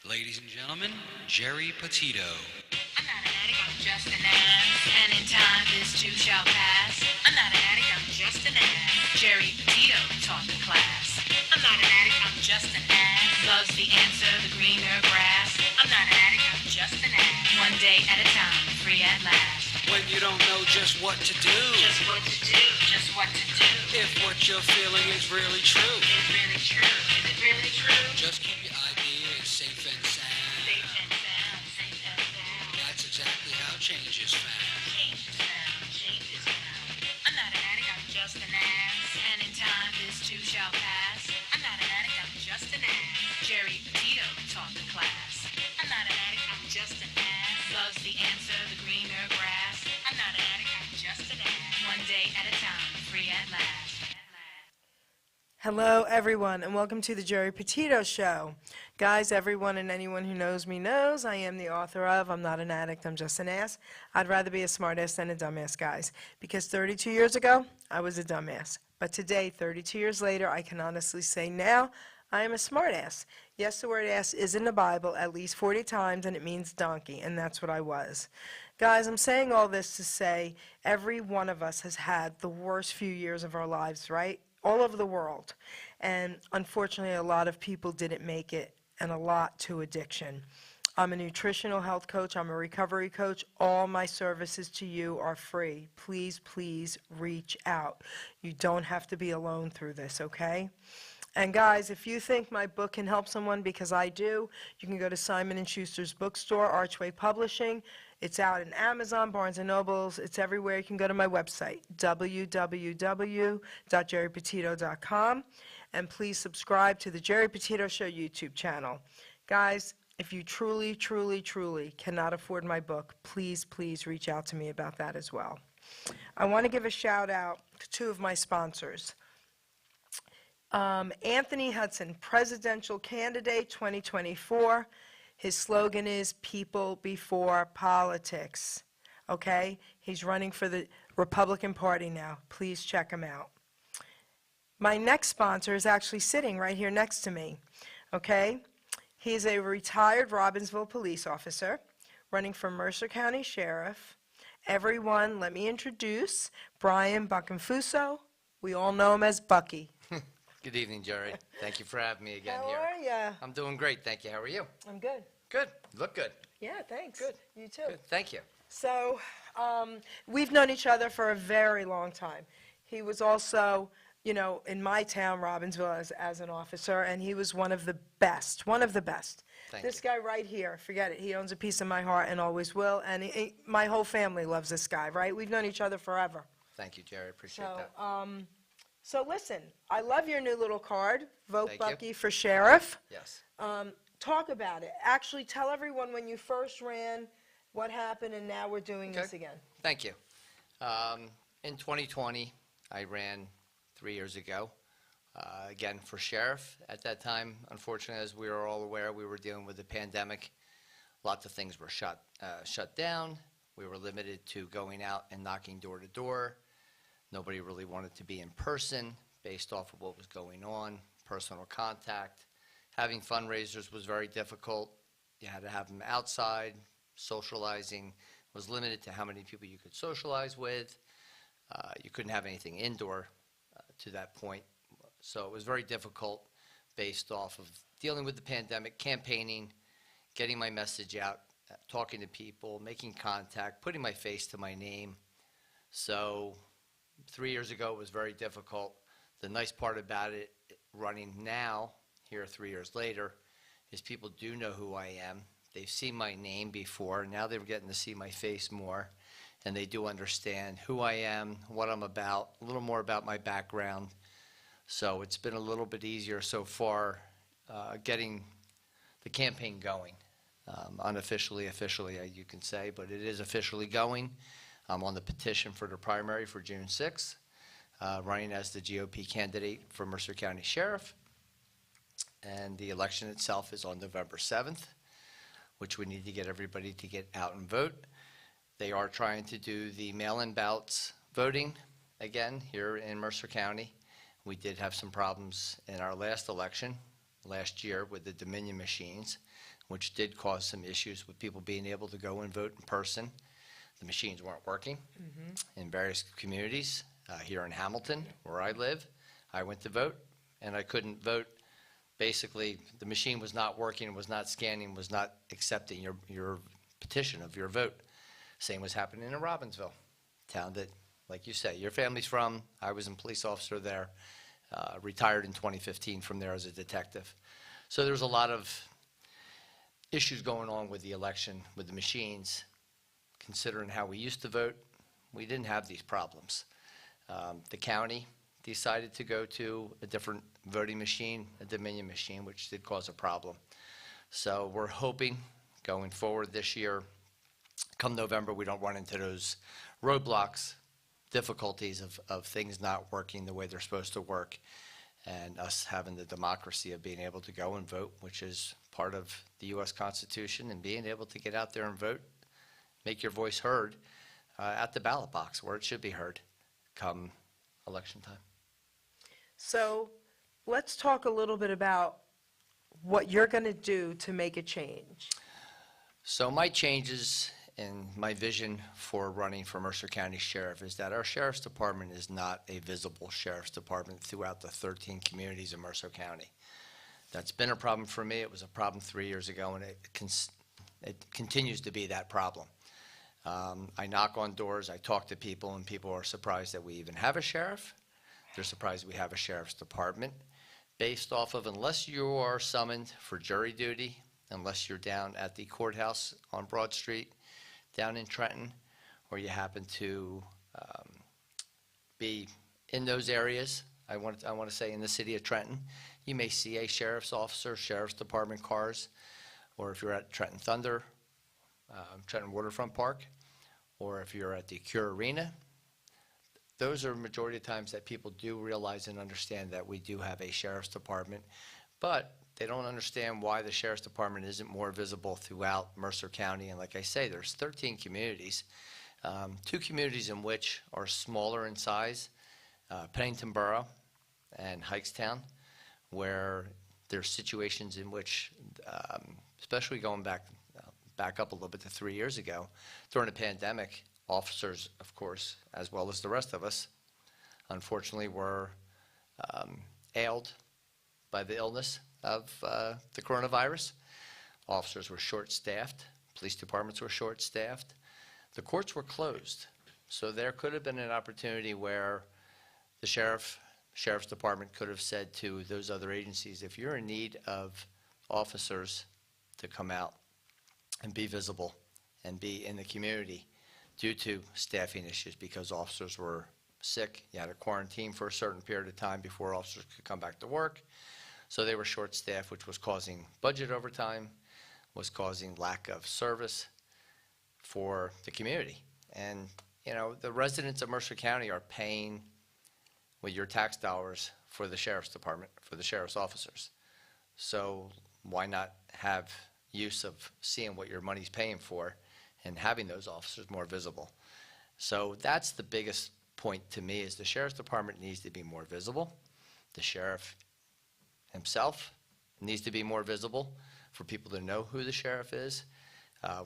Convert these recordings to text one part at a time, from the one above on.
Ladies and gentlemen, Geri Petito. I'm not an addict, I'm just an ass. And in time, this too shall pass. I'm not an addict, I'm just an ass. Geri Petito taught the class. I'm not an addict, I'm just an ass. Loves the answer, the greener grass. I'm not an addict, I'm just an ass. One day at a time, free at last. When you don't know just what to do, Just what to do, just what to do. if what you're feeling is really true, Is it really true? Is it really true? just keep your ideas safe and sound. Safe and sound, safe and sound. That's exactly how change is found. Change is found, change is found. I'm not an addict, I'm just an ass. And in time, this too shall pass. I'm not an addict, I'm just an ass. Geri Petito taught the class. I'm not an addict, I'm just an ass. Loves the answer, the greener grass. I'm not an addict, I'm just an ass. One day at a time, free at last. Hello, everyone, and welcome to the Geri Petito Show. Guys, everyone and anyone who knows me knows I am the author of I'm Not an Addict, I'm Just an Ass. I'd rather be a smartass than a dumbass, guys, because 32 years ago, I was a dumbass. But today, 32 years later, I can honestly say now, I am a smartass. Yes, the word ass is in the Bible at least 40 times, and it means donkey, and that's what I was. Guys, I'm saying all this to say every one of us has had the worst few years of our lives, right? All over the world. And unfortunately, a lot of people didn't make it, and a lot to addiction. I'm a nutritional health coach. I'm a recovery coach. All my services to you are free. Please, please reach out. You don't have to be alone through this, okay? And guys, if you think my book can help someone, because I do, you can go to Simon & Schuster's bookstore, Archway Publishing. It's out in Amazon, Barnes & Nobles. It's everywhere. You can go to my website, www.geripetito.com. And please subscribe to the Geri Petito Show YouTube channel. Guys, if you truly, truly, truly cannot afford my book, please, please reach out to me about that as well. I want to give a shout out to two of my sponsors. Anthony Hudson, presidential candidate 2024. His slogan is people before politics. Okay? He's running for the Republican Party now. Please check him out. My next sponsor is actually sitting right here next to me. Okay? He's a retired Robbinsville police officer running for Mercer County Sheriff. Everyone, let me introduce Bryan Boccanfuso. We all know him as Bucky. Good evening, Geri. Thank you for having me again How here. are ya? I'm doing great, thank you. How are you? I'm good. Good. You look good. Yeah, thanks. Good. You too. Good. Thank you. So, we've known each other for a very long time. He was also, you know, in my town, Robbinsville, as an officer, and he was one of the best, Thank This you. guy right here, forget it, he owns a piece of my heart and always will, and my whole family loves this guy, right? We've known each other forever. Thank you, Geri. Appreciate So, that. so listen, I love your new little card, Vote Thank you. Bucky for Sheriff. Yes. Talk about it. Actually, tell everyone when you first ran, what happened, and now we're doing this Okay. again. Thank you. In 2020, I ran 3 years ago, again for sheriff. At that time, unfortunately, as we were all aware, we were dealing with the pandemic. Lots of things were shut down. We were limited to going out and knocking door to door. Nobody really wanted to be in person based off of what was going on, personal contact. Having fundraisers was very difficult. You had to have them outside. Socializing was limited to how many people you could socialize with. You couldn't have anything indoor to that point. So it was very difficult based off of dealing with the pandemic, campaigning, getting my message out, talking to people, making contact, putting my face to my name. So 3 years ago, it was very difficult. The nice part about it, running now, here 3 years later, is people do know who I am. They've seen my name before. Now they're getting to see my face more, and they do understand who I am, what I'm about, a little more about my background. So it's been a little bit easier so far getting the campaign going. Unofficially, officially, you can say, but it is officially going. I'm on the petition for the primary for June 6th, running as the GOP candidate for Mercer County Sheriff. And the election itself is on November 7th, which we need to get everybody to get out and vote. They are trying to do the mail-in ballots voting again here in Mercer County. We did have some problems in our last election last year with the Dominion machines. which did cause some issues with people being able to go and vote in person. The machines weren't working in various communities. Here in Hamilton, where I live, I went to vote, and I couldn't vote. Basically, the machine was not working, was not scanning, was not accepting your petition of your vote. Same was happening in Robbinsville, town that, like you say, your family's from. I was a police officer there, retired in 2015 from there as a detective. So there's a lot of issues going on with the election, with the machines. Considering how we used to vote, we didn't have these problems. The county decided to go to a different voting machine, a Dominion machine, which did cause a problem. So we're hoping going forward this year, come November, we don't run into those roadblocks, difficulties of things not working the way they're supposed to work, and us having the democracy of being able to go and vote, which is part of the U.S. Constitution, and being able to get out there and vote, make your voice heard at the ballot box where it should be heard come election time. So let's talk a little bit about what you're going to do to make a change. So my changes and my vision for running for Mercer County Sheriff is that our Sheriff's Department is not a visible Sheriff's Department throughout the 13 communities in Mercer County. That's been a problem for me. It was a problem 3 years ago, and it continues to be that problem. I knock on doors, I talk to people, and people are surprised that we even have a sheriff. They're surprised we have a sheriff's department based off of, unless you are summoned for jury duty, unless you're down at the courthouse on Broad Street down in Trenton, or you happen to be in those areas, I want to say in the city of Trenton, you may see a sheriff's officer, sheriff's department cars, or if you're at Trenton Thunder, Trenton Waterfront Park, or if you're at the Cure Arena. Those are majority of times that people do realize and understand that we do have a sheriff's department, but they don't understand why the sheriff's department isn't more visible throughout Mercer County. And like I say, there's 13 communities, 2 communities in which are smaller in size, Pennington Borough and Hikestown, where there's situations in which, especially going back up a little bit to 3 years ago, during the pandemic, officers, of course, as well as the rest of us, unfortunately were ailed by the illness of the coronavirus. Officers were short-staffed. Police departments were short-staffed. The courts were closed. So there could have been an opportunity where the sheriff's department could have said to those other agencies, if you're in need of officers to come out and be visible and be in the community due to staffing issues, because officers were sick, you had to quarantine for a certain period of time before officers could come back to work. So they were short-staffed, which was causing budget overtime, was causing lack of service for the community. And, you know, the residents of Mercer County are paying with your tax dollars for the sheriff's department, for the sheriff's officers. So why not have use of seeing what your money's paying for and having those officers more visible? So that's the biggest point to me, is the sheriff's department needs to be more visible. The sheriff himself needs to be more visible for people to know who the sheriff is.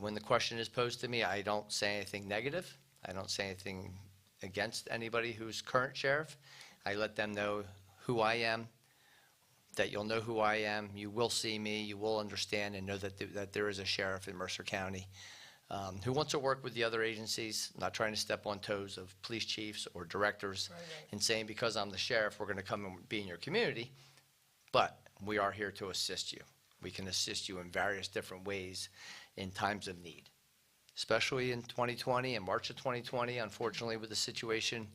When the question is posed to me, I don't say anything negative. I don't say anything against anybody who's current sheriff. I let them know who I am, that you'll know who I am, you will see me, you will understand and know that there is a sheriff in Mercer County who wants to work with the other agencies, not trying to step on toes of police chiefs or directors, and saying, because I'm the sheriff, we're going to come and be in your community, but we are here to assist you. We can assist you in various different ways in times of need, especially in 2020, in March of 2020, unfortunately, with the situation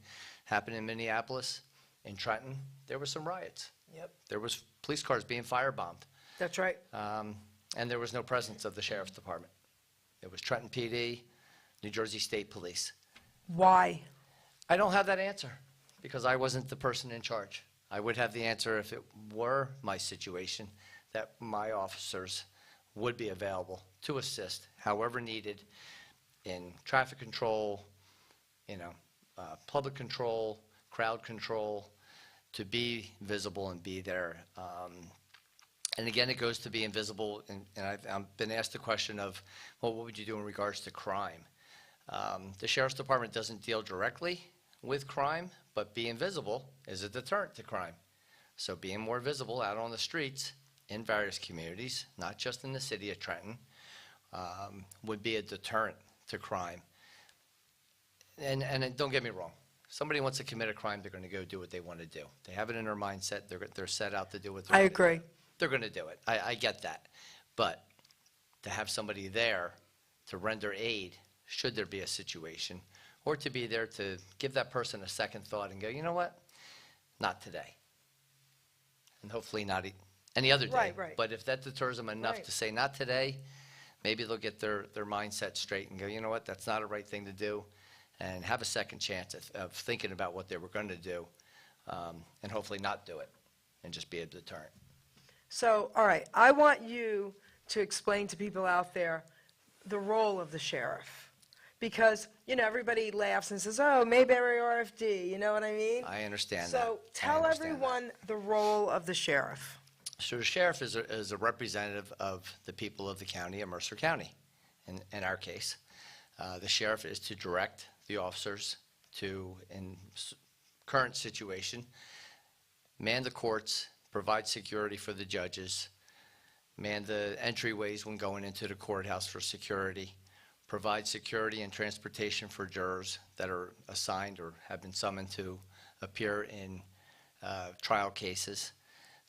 happened in Minneapolis, in Trenton, there were some riots. Yep. There was police cars being firebombed. That's right. And there was no presence of the sheriff's department. It was Trenton PD, New Jersey State Police. Why? I don't have that answer because I wasn't the person in charge. I would have the answer if it were my situation, that my officers would be available to assist however needed in traffic control, public control, crowd control, to be visible and be there And again, it goes to being visible, and I've been asked the question of, well, what would you do in regards to crime? The Sheriff's Department doesn't deal directly with crime, but being visible is a deterrent to crime. So being more visible out on the streets in various communities, not just in the city of Trenton, would be a deterrent to crime. And don't get me wrong, somebody wants to commit a crime, they're going to go do what they want to do. They have it in their mindset, they're set out to do what I they're agree. they're going to do it. I get that. But to have somebody there to render aid, should there be a situation, or to be there to give that person a second thought and go, you know what, not today. And hopefully not any other day. Right. But if that deters them enough Right. to say not today, maybe they'll get their mindset straight and go, you know what, that's not a right thing to do, and have a second chance of thinking about what they were going to do, and hopefully not do it, and just be a deterrent. So, all right, I want you to explain to people out there the role of the sheriff. Because, everybody laughs and says, oh, Mayberry RFD, you know what I mean? I understand that. So tell I understand everyone the role of the sheriff. So the sheriff is a representative of the people of the county of Mercer County, in our case. The sheriff is to direct the officers to, in current situation, man the courts, provide security for the judges, man the entryways when going into the courthouse for security, provide security and transportation for jurors that are assigned or have been summoned to appear in trial cases.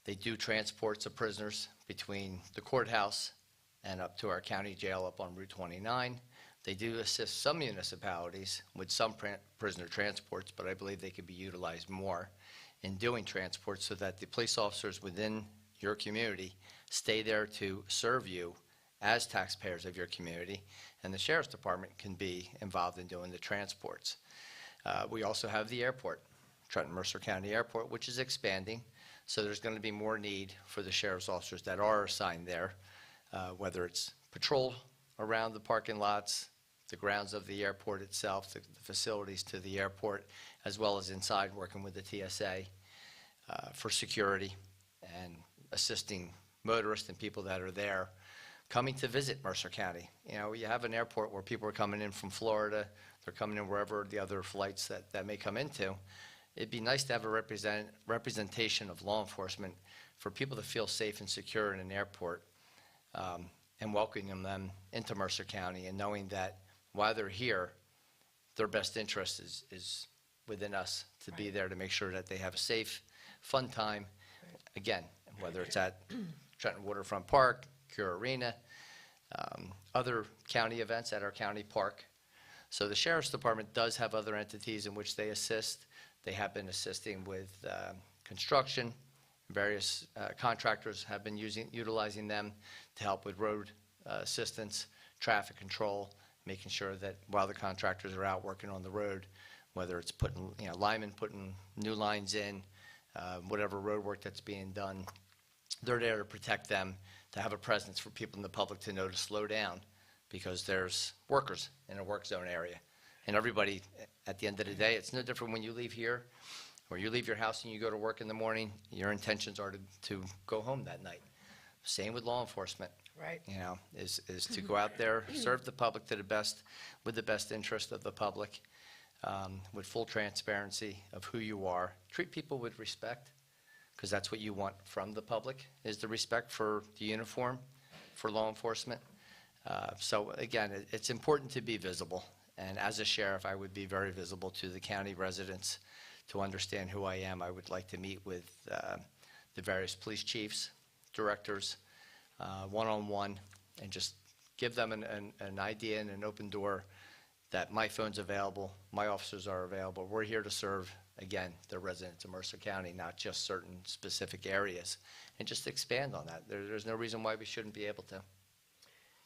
They do transports of prisoners between the courthouse and up to our county jail up on Route 29. They do assist some municipalities with some prisoner transports, but I believe they could be utilized more in doing transports so that the police officers within your community stay there to serve you as taxpayers of your community, and the Sheriff's Department can be involved in doing the transports. We also have the airport, Trenton Mercer County Airport, which is expanding, so there's going to be more need for the sheriff's officers that are assigned there, whether it's patrol around the parking lots, the grounds of the airport itself, the facilities to the airport, as well as inside working with the TSA for security and assisting motorists and people that are there coming to visit Mercer County. You have an airport where people are coming in from Florida, they're coming in wherever the other flights that may come into. It'd be nice to have a representation of law enforcement for people to feel safe and secure in an airport, and welcoming them into Mercer County and knowing that while they're here, their best interest is within us to be there to make sure that they have a safe, fun time. Again, whether it's at Trenton Waterfront Park, Cure Arena, other county events at our county park. So the Sheriff's Department does have other entities in which they assist. They have been assisting with construction. Various contractors have been utilizing them to help with road assistance, traffic control, making sure that while the contractors are out working on the road, whether it's putting, linemen putting new lines in, whatever road work that's being done, they're there to protect them, to have a presence for people in the public to know to slow down, because there's workers in a work zone area. And everybody, at the end of the day, it's no different when you leave here or you leave your house and you go to work in the morning, your intentions are to go home that night. Same with law enforcement. Right. Is to go out there, serve the public with the best interest of the public, with full transparency of who you are. Treat people with respect, because that's what you want from the public, is the respect for the uniform, for law enforcement. So again, it's important to be visible. And as a sheriff, I would be very visible to the county residents to understand who I am. I would like to meet with the various police chiefs, directors, one-on-one, and just give them an idea and an open door that my phone's available, my officers are available. We're here to serve, again, the residents of Mercer County, not just certain specific areas, and just expand on that. There's no reason why we shouldn't be able to.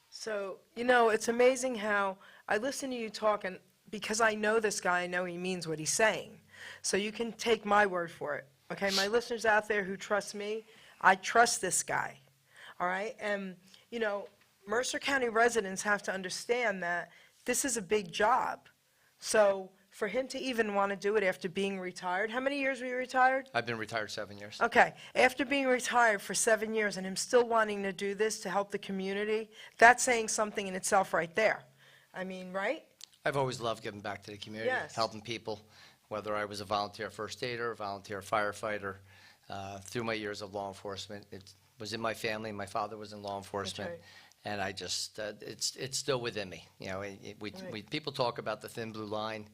So, it's amazing how I listen to you talk, and because I know this guy, I know he means what he's saying. So you can take my word for it, okay? My listeners out there who trust me, I trust this guy, all right? And, Mercer County residents have to understand that this is a big job. So for him to even want to do it after being retired, how many years were you retired? I've been retired 7 years. Okay, after being retired for 7 years and him still wanting to do this to help the community, that's saying something in itself right there. I mean, right? I've always loved giving back to the community, Yes. helping people, whether I was a volunteer first aider, volunteer firefighter. Through my years of law enforcement, it was in my family. My father was in law enforcement, right. and I just it's still within me. You know, people talk about the thin blue line,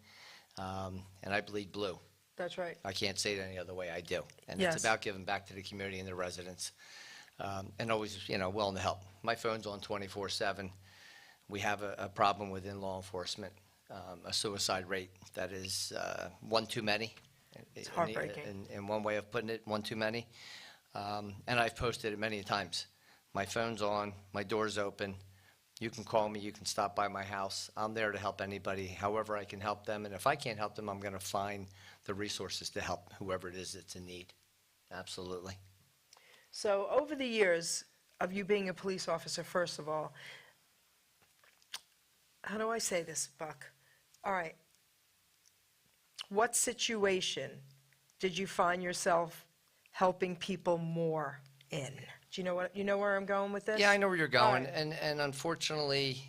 and I bleed blue. That's right. I can't say it any other way. I do, and Yes. it's about giving back to the community and the residents, and always willing to help. My phone's on 24/7. We have a problem within law enforcement, a suicide rate that is one too many. It's heartbreaking. In one way of putting it, one too many. And I've posted it many times. My phone's on, my door's open. You can call me, you can stop by my house. I'm there to help anybody, however I can help them. And if I can't help them, I'm going to find the resources to help whoever it is that's in need. Absolutely. So over the years of you being a police officer, first of all, how do I say this, Buck? All right. What situation did you find yourself helping people more in? Do you know where I'm going with this? Yeah, I know where you're All going. right. And unfortunately,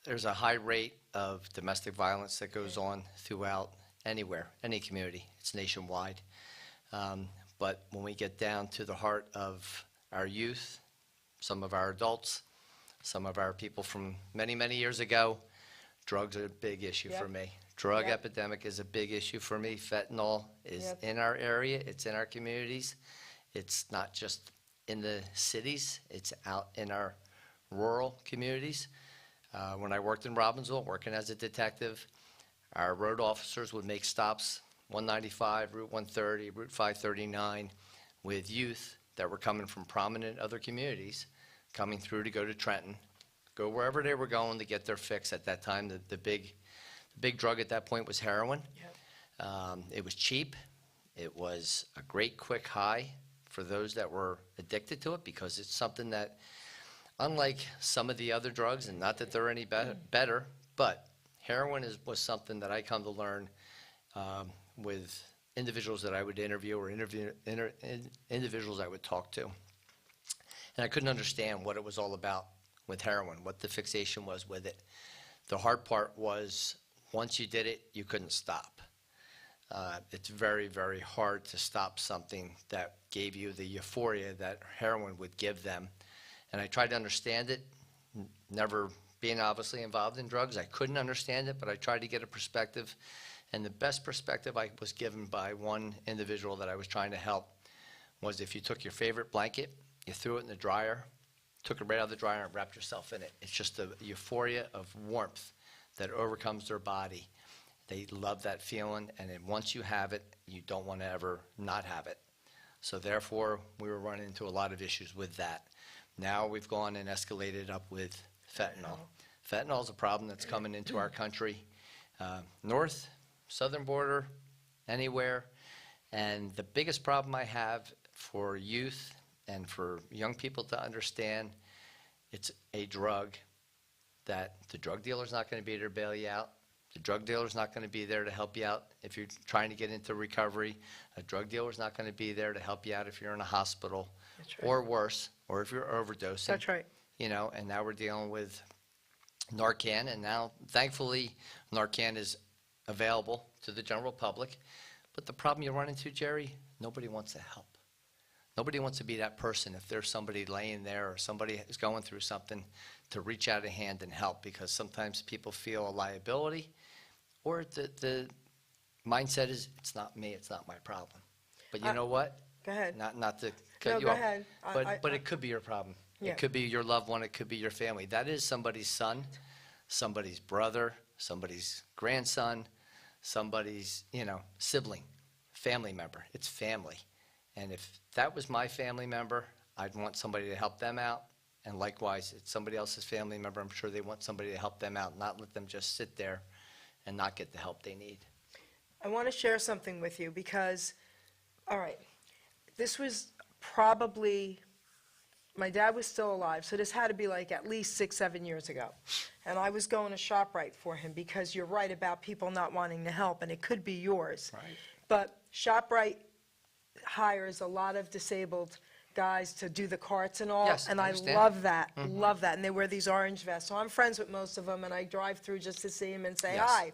there's a high rate of domestic violence that goes on throughout anywhere, any community. It's nationwide. But when we get down to the heart of our youth, some of our adults, some of our people from many, many years ago, drugs are a big issue for Yep. me. Drug Yep. epidemic is a big issue for me. Fentanyl is Yep. in our area. It's in our communities. It's not just in the cities. It's out in our rural communities. When I worked in Robbinsville, working as a detective, our road officers would make stops, 195, Route 130, Route 539, with youth that were coming from prominent other communities, coming through to go to Trenton, go wherever they were going to get their fix. At that time, the big drug at that point was heroin. Yep. It was cheap. It was a great quick high for those that were addicted to it, because it's something that, unlike some of the other drugs, and not that they're any better, but heroin was something that I come to learn with individuals that I would interview or individuals I would talk to. And I couldn't understand what it was all about with heroin, what the fixation was with it. The hard part was, once you did it, you couldn't stop. It's very, very hard to stop something that gave you the euphoria that heroin would give them. And I tried to understand it, never being obviously involved in drugs. I couldn't understand it, but I tried to get a perspective. And the best perspective I was given by one individual that I was trying to help was, if you took your favorite blanket, you threw it in the dryer, took it right out of the dryer and wrapped yourself in it. It's just the euphoria of warmth that overcomes their body. They love that feeling, and then once you have it, you don't want to ever not have it. So therefore, we were running into a lot of issues with that. Now we've gone and escalated up with fentanyl. Fentanyl is a problem that's coming into our country, north, southern border, anywhere. And the biggest problem I have for youth and for young people to understand, it's a drug that the drug dealer's not going to be there to bail you out. The drug dealer's not going to be there to help you out if you're trying to get into recovery. A drug dealer's not going to be there to help you out if you're in a hospital, That's right. or worse, or if you're overdosing. That's right. You know, and now we're dealing with Narcan, and now, thankfully, Narcan is available to the general public. But the problem you run into, Jerry, nobody wants to help. Nobody wants to be that person if there's somebody laying there or somebody is going through something, to reach out a hand and help, because sometimes people feel a liability, or the mindset is, it's not me, it's not my problem. But you know what? Go ahead. Not to No, cut you go off. ahead. But it could be your problem. Yeah. It could be your loved one, it could be your family. That is somebody's son, somebody's brother, somebody's grandson, somebody's, sibling, family member. It's family. And if that was my family member, I'd want somebody to help them out. And likewise, it's somebody else's family member, I'm sure they want somebody to help them out, not let them just sit there and not get the help they need. I want to share something with you because, all right, this was probably my dad was still alive, so this had to be like at least 6, 7 years ago. And I was going to ShopRite for him, because you're right about people not wanting to help, and it could be yours. Right. But ShopRite hires a lot of disabled guys to do the carts and all. Yes, and I I understand. love that, love that. And they wear these orange vests. So I'm friends with most of them, and I drive through just to see them and say Yes. hi.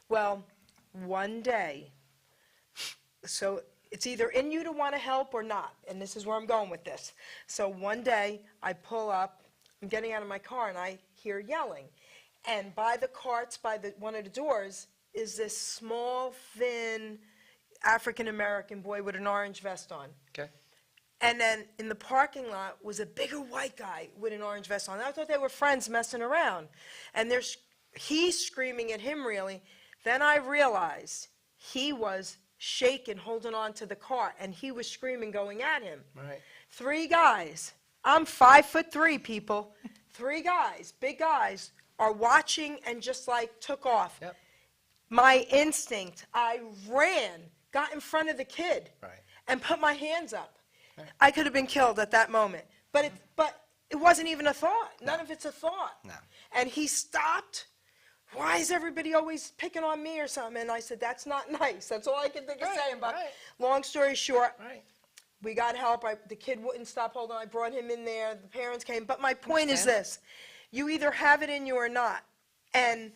Well, one day, so it's either in you to want to help or not, and this is where I'm going with this. So one day, I pull up, I'm getting out of my car, and I hear yelling. And by the carts, by one of the doors, is this small, thin, African-American boy with an orange vest on. Okay. And then in the parking lot was a bigger white guy with an orange vest on. I thought they were friends messing around. And he's screaming at him, really. Then I realized he was shaking, holding on to the car, and he was screaming, going at him. Right. 3 guys. I'm 5'3", people. 3 guys, big guys, are watching and just like took off. Yep. My instinct, I ran, got in front of the kid, Right. and put my hands up. Right. I could have been killed at that moment. But it wasn't even a thought. None of it's a thought. No. And he stopped. Why is everybody always picking on me or something? And I said, that's not nice. That's all I can think of Right, saying. But right. long story short, Right. we got help. The kid wouldn't stop holding on. I brought him in there. The parents came. But my point is Understand. this. You either have it in you or not. And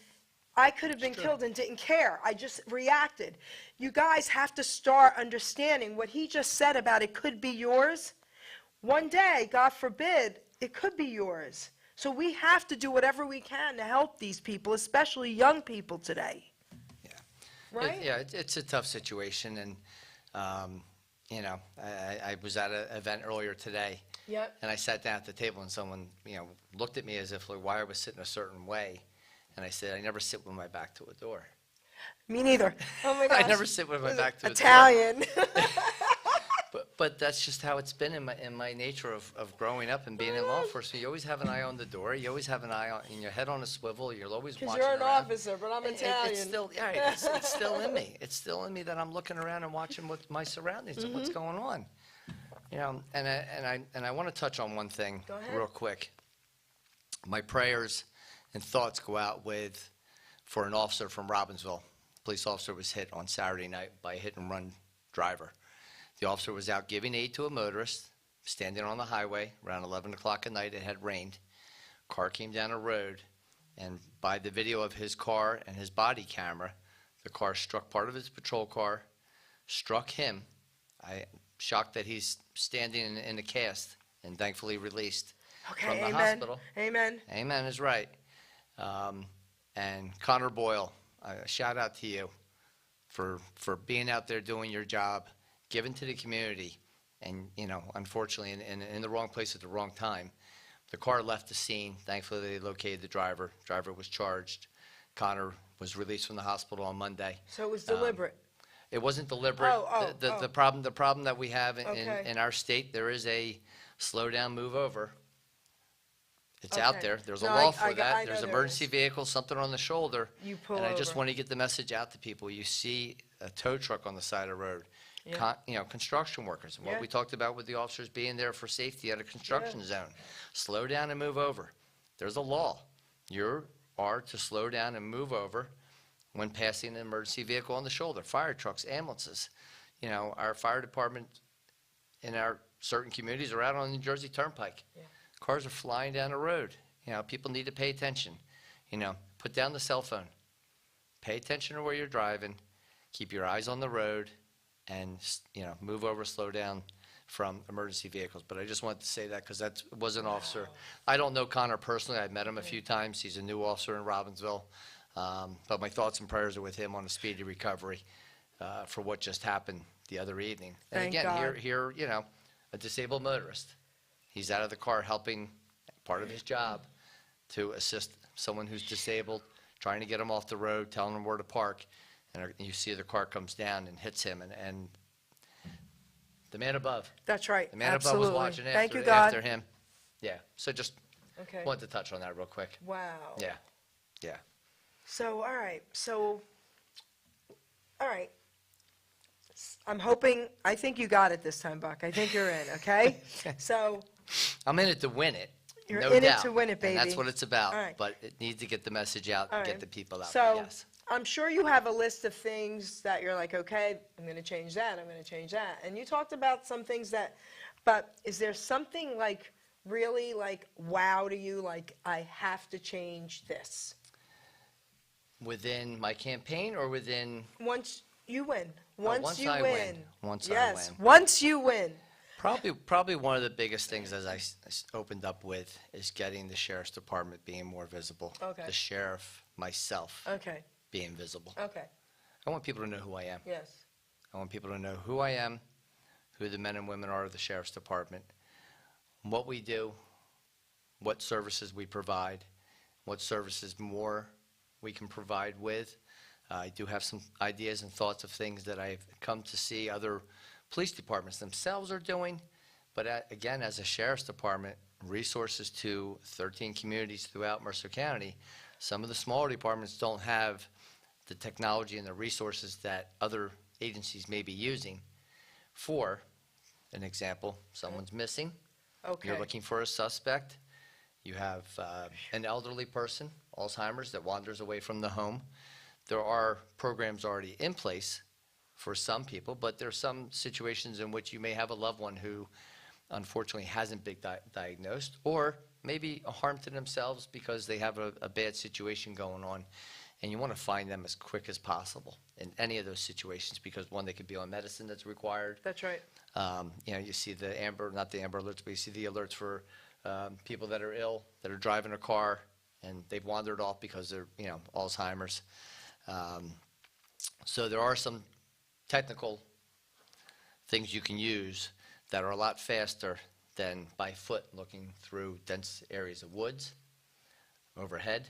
I could have been true. killed and didn't care. I just reacted. You guys have to start understanding what he just said about it could be yours. One day, God forbid, it could be yours. So we have to do whatever we can to help these people, especially young people today. Yeah. Right? It's a tough situation, and you know, I was at an event earlier today, Yep. and I sat down at the table, and someone, you know, looked at me as if like why I was sitting a certain way, and I said I never sit with my back to a door. Me neither. Oh my gosh. I never sit with my back to a door. Italian. But that's just how it's been in my nature of growing up and being in law enforcement. You always have an eye on the door. You always have an eye on, and your head on a swivel. You're always Because watching you're an around. officer, but I'm It's Italian. still, it's still in me. It's still in me that I'm looking around and watching what my surroundings and what's going on. You know, and I want to touch on one thing Go ahead. real quick. My prayers and thoughts go out for an officer from Robbinsville. Police officer was hit on Saturday night by a hit-and-run driver. The officer was out giving aid to a motorist, standing on the highway around 11 o'clock at night. It had rained. Car came down a road, and by the video of his car and his body camera, the car struck part of his patrol car, struck him. I'm shocked that he's standing in a cast and thankfully released from Okay, the amen. hospital. Amen. Amen is right. And Connor Boyle, shout out to you for being out there doing your job, giving to the community, and, you know, unfortunately, in the wrong place at the wrong time. The car left the scene. Thankfully, they located the driver. Driver was charged. Connor was released from the hospital on Monday. So it was deliberate. It wasn't deliberate. Oh. The problem that we have Okay. in our state, there is a slow down, move over. It's out Okay. there. There's a No, law I for know that. There's there emergency is. vehicle, something on the shoulder. You pull And I just over. want to get the message out to people. You see a tow truck on the side of the road, Yeah. you know, construction workers. And what Yeah. we talked about with the officers being there for safety at a construction zone. Slow down and move over. There's a law. You are to slow down and move over when passing an emergency vehicle on the shoulder. Fire trucks, ambulances. You know, our fire department in our certain communities are out on the New Jersey Turnpike. Yeah. Cars are flying down the road. You know, people need to pay attention. You know, put down the cell phone. Pay attention to where you're driving. Keep your eyes on the road, and, you know, move over, slow down from emergency vehicles. But I just wanted to say that because that was an officer. I don't know Connor personally. I've met him a few times. He's a new officer in Robbinsville. But my thoughts and prayers are with him on a speedy recovery for what just happened the other evening. And Thank again, God. here, you know, a disabled motorist. He's out of the car helping, part of his job, to assist someone who's disabled, trying to get him off the road, telling him where to park. And you see the car comes down and hits him. And the man above, That's right. the man Absolutely. above was watching Thank you, after God. him. Yeah, so just Okay. wanted to touch on that real quick. Wow. Yeah, yeah. So, all right. So, all right. I'm hoping, I think you got it this time, Buck. I think you're in, okay? So, I'm in it to win it. You're no in it doubt. to win it, And that's baby. what it's about. All right. But it needs to get the message out All and get right. the people out So, there, yes. I'm sure you have a list of things that you're like, okay, I'm going to change that, I'm going to change that. And you talked about some things that, but is there something like really like wow to you, like I have to change this? Within my campaign or within, Once you win. Once once you I win. win. Once I yes, win. once you win. probably one of the biggest things, as I opened up with, is getting the sheriff's department being more visible. Okay. The sheriff, myself, Okay, being visible. okay, I want people to know who I am. yes. I want people to know who I am, who the men and women are of the sheriff's department, what we do, what services we provide, what services more we can provide with. I do have some ideas and thoughts of things that I've come to see other police departments themselves are doing. But again, as a sheriff's department, resources to 13 communities throughout Mercer County, some of the smaller departments don't have the technology and the resources that other agencies may be using. For an example, someone's missing, Okay. you're looking for a suspect, you have an elderly person, Alzheimer's, that wanders away from the home. There are programs already in place for some people, but there are some situations in which you may have a loved one who unfortunately hasn't been diagnosed, or maybe a harm to themselves because they have a bad situation going on, and you want to find them as quick as possible in any of those situations, because one, they could be on medicine that's required. That's right. You see the not the Amber Alerts, but you see the alerts for people that are ill, that are driving a car, and they've wandered off because they're, Alzheimer's. So there are some technical things you can use that are a lot faster than by foot looking through dense areas of woods, overhead,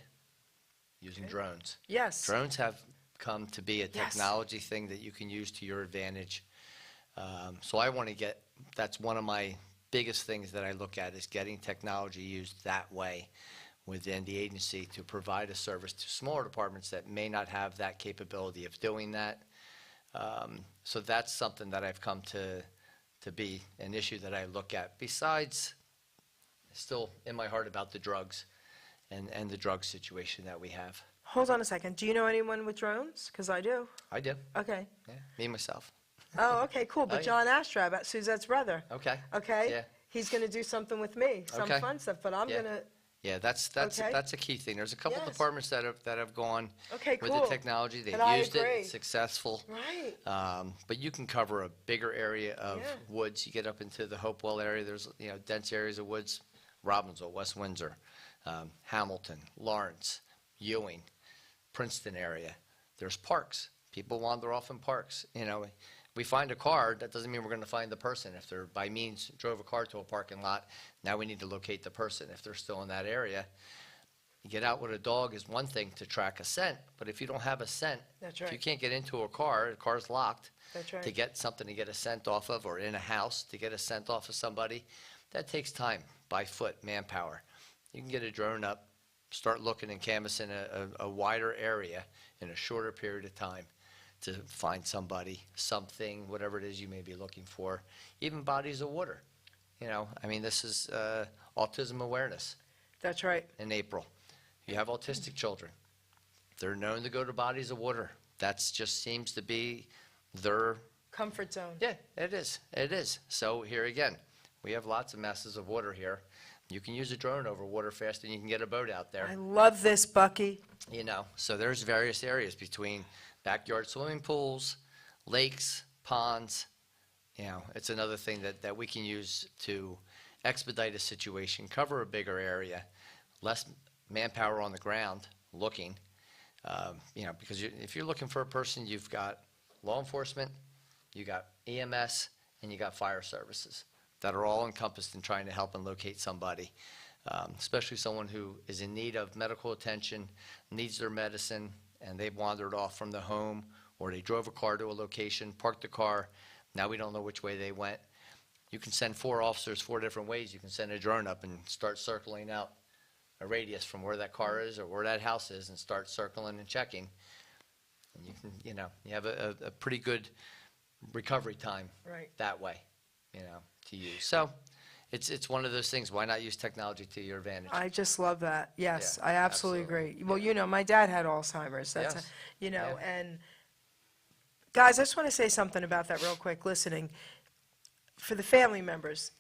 using drones. Yes. Drones have come to be a Yes. technology thing that you can use to your advantage. So I want to that's one of my biggest things that I look at, is getting technology used that way within the agency to provide a service to smaller departments that may not have that capability of doing that. So that's something that I've come to be an issue that I look at, besides still in my heart about the drugs and the drug situation that we have. Hold on a second. Do you know anyone with drones? Because I do. I do, Okay. yeah, me, myself. Oh, okay, cool. But yeah. John Astrab, Suzette's brother. Okay. Okay? Yeah. He's going to do something with me, some Okay. fun stuff, but I'm Yeah. going to, Yeah, that's Okay. a key thing. There's a couple Yes. departments that have gone Okay, with cool. the technology. They've And I used it, agree. it's successful. right. But you can cover a bigger area of Yeah. woods. You get up into the Hopewell area, there's, dense areas of woods, Robbinsville, West Windsor, Hamilton, Lawrence, Ewing, Princeton area. There's parks. People wander off in parks. We find a car, that doesn't mean we're going to find the person. If they're by means drove a car to a parking lot, now we need to locate the person if they're still in that area. You get out with a dog is one thing to track a scent, but if you don't have a scent, That's if you right. can't get into a car, the car's locked, That's to right. get something to get a scent off of, or in a house to get a scent off of somebody, that takes time, by foot, manpower. You can get a drone up, start looking and canvassing a wider area in a shorter period of time to find somebody, something, whatever it is you may be looking for, even bodies of water. This is autism awareness That's right. in April. You have autistic children. They're known to go to bodies of water. That's just seems to be their, Comfort zone. yeah, it is. It is. So here again, we have lots of masses of water here. You can use a drone over water faster than you can get a boat out there. I love this, Bucky. So there's various areas between backyard swimming pools, lakes, ponds. It's another thing that we can use to expedite a situation, cover a bigger area, less manpower on the ground looking. Because if you're looking for a person, you've got law enforcement, you got EMS, and you got fire services that are all encompassed in trying to help and locate somebody, especially someone who is in need of medical attention, needs their medicine, and they've wandered off from the home, or they drove a car to a location, parked the car, now we don't know which way they went. You can send 4 officers 4 different ways. You can send a drone up and start circling out a radius from where that car is or where that house is, and start circling and checking. And you can, you have a pretty good recovery time Right. that way, to use. So it's one of those things. Why not use technology to your advantage? I just love that. Yes, Yeah, I absolutely absolutely. agree. Well, you know, my dad had Alzheimer's. That's, Yes. you know, Yeah. and guys, I just want to say something about that real quick, listening. For the family members,